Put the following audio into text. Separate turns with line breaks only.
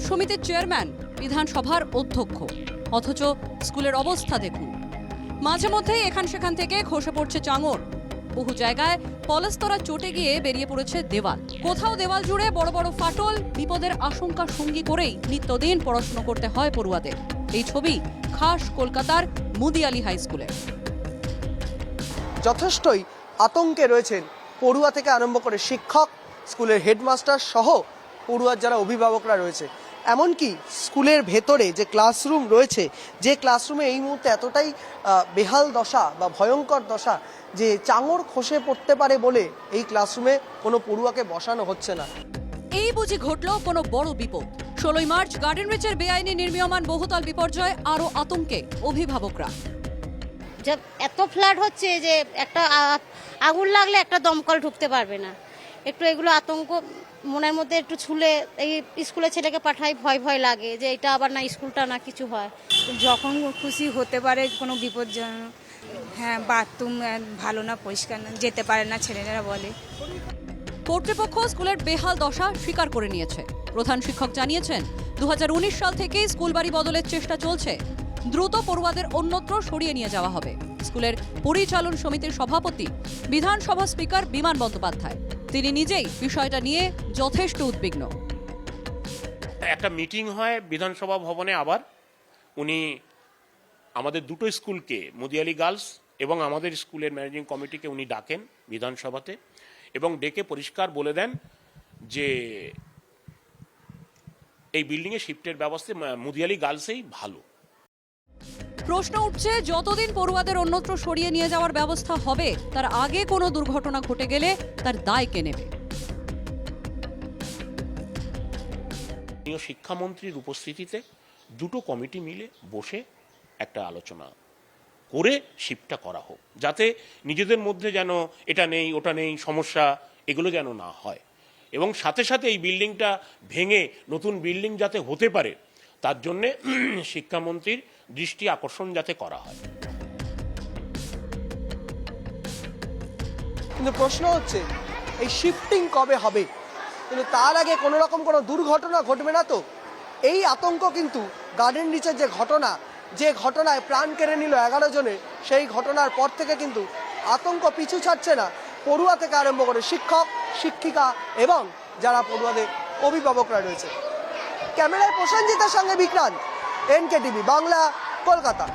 সমিতির চেয়ারম্যান, বিধানসভার অধ্যক্ষ, অথচ স্কুলের অবস্থা দেখুন। মাঝে মধ্যেই এখান সেখান থেকে খসে পড়ছে চাঙড়। বহু জায়গায় পলেস্তরা চটে গিয়ে বেরিয়ে পড়েছে দেওয়াল। কোথাও দেওয়াল জুড়ে বড় বড় ফাটল। বিপদের আশঙ্কা সঙ্গী করেই নিত্যদিন পড়াশোনা করতে হয় পড়ুয়াদের। এই ছবি খাস কলকাতার মুদিয়ালি হাই স্কুলে।
যথেষ্টই আতঙ্কে রয়েছেন পড়ুয়া থেকে আরম্ভ করে শিক্ষক, স্কুলের হেডমাস্টার সহ পড়ুয়ার যারা অভিভাবকরা রয়েছে। এমনকি স্কুলের ভেতরে যে ক্লাসরুম রয়েছে, যে ক্লাসরুমে এই মুহূর্তে এতটাই বেহাল দশা বা ভয়ঙ্কর দশা যে চাঙড় খসে পড়তে পারে বলে এই ক্লাসরুমে কোনো পড়ুয়াকে বসানো হচ্ছে না।
এই বুঝি ঘটল কোনো বড় বিপদ। 16ই মার্চ গার্ডেন রিচের বেআইনি নির্মীয়মান বহুতল বিপর্যয় আরও আতঙ্কে অভিভাবকরা।
যে এত ফ্লাড হচ্ছে যে একটা আগুন লাগলে একটা দমকল ঢুকতে পারবে না। একটু এগুলো আতঙ্ক মনের মধ্যে একটু ছুলে এই স্কুলে ছেলেকে পাঠাই ভয় ভয় লাগে যে এটা আবার না স্কুলটা না কিছু হয়।
যখন খুশি হতে পারে কোনো বিপজ্জনক। হ্যাঁ, বাথরুম ভালো না, পরিষ্কার না, যেতে পারে না ছেলেরা বলে।
কর্তৃপক্ষ স্কুলের বেহাল দশা স্বীকার করে নিয়েছে। প্রধান শিক্ষক জানিয়েছেন 2019 সাল থেকেই স্কুল বাড়ি বদলের চেষ্টা চলছে। দ্রুত পড়ুয়াদের অন্যত্র সরিয়ে নিয়ে যাওয়া হবে। স্কুলের পরিচালন সমিতির সভাপতি বিধানসভা স্পিকার বিমান বন্দ্যোপাধ্যায়, তিনি নিজেই বিষয়টা নিয়ে যথেষ্ট উদ্বিগ্ন।
একটা মিটিং হয় বিধানসভা ভবনে, আবার উনি আমাদের দুটো স্কুলকে, মুদিয়ালি গার্লস এবং আমাদের স্কুলের ম্যানেজিং কমিটিকে উনি ডাকেন বিধানসভাতে এবং ডেকে পরিষ্কার বলে দেন যে এই বিল্ডিংয়ে শিফটের ব্যবস্থা মুদিয়ালি গার্লসেই ভালো।
প্রশ্ন উঠছে, যতদিন পড়ুয়াদের অন্যত্র সরিয়ে নিয়ে যাওয়ার ব্যবস্থা হবে, তার আগে কোনো দুর্ঘটনা ঘটে গেলে তার দায় কে নেবে?
শিক্ষামন্ত্রীর উপস্থিতিতে দুটো কমিটি মিলে বসে একটা আলোচনা করে শিফটটা করা হোক, যাতে নিজেদের মধ্যে যেন এটা নেই ওটা নেই সমস্যা এগুলো যেন না হয়, এবং সাথে সাথে এই বিল্ডিংটা ভেঙে নতুন বিল্ডিং যাতে হতে পারে তার জন্যে শিক্ষামন্ত্রীর দৃষ্টি আকর্ষণ যাতে করা হয়।
কিন্তু প্রশ্ন হচ্ছে এই শিফটিং কবে হবে, কিন্তু তার আগে কোনো রকম কোনো দুর্ঘটনা ঘটবে না তো? এই আতঙ্ক কিন্তু গার্ডেন রিচের যে ঘটনায় প্রাণ কেড়ে নিল 11 জনের, সেই ঘটনার পর থেকে কিন্তু আতঙ্ক পিছু ছাড়ছে না পড়ুয়া থেকে আরম্ভ করে শিক্ষক, শিক্ষিকা এবং যারা পড়ুয়াদের অভিভাবকরা রয়েছে। ক্যামেরায় প্রসেনজিতের সঙ্গে বিক্রান্ত, NK TV বাংলা, কলকাতা।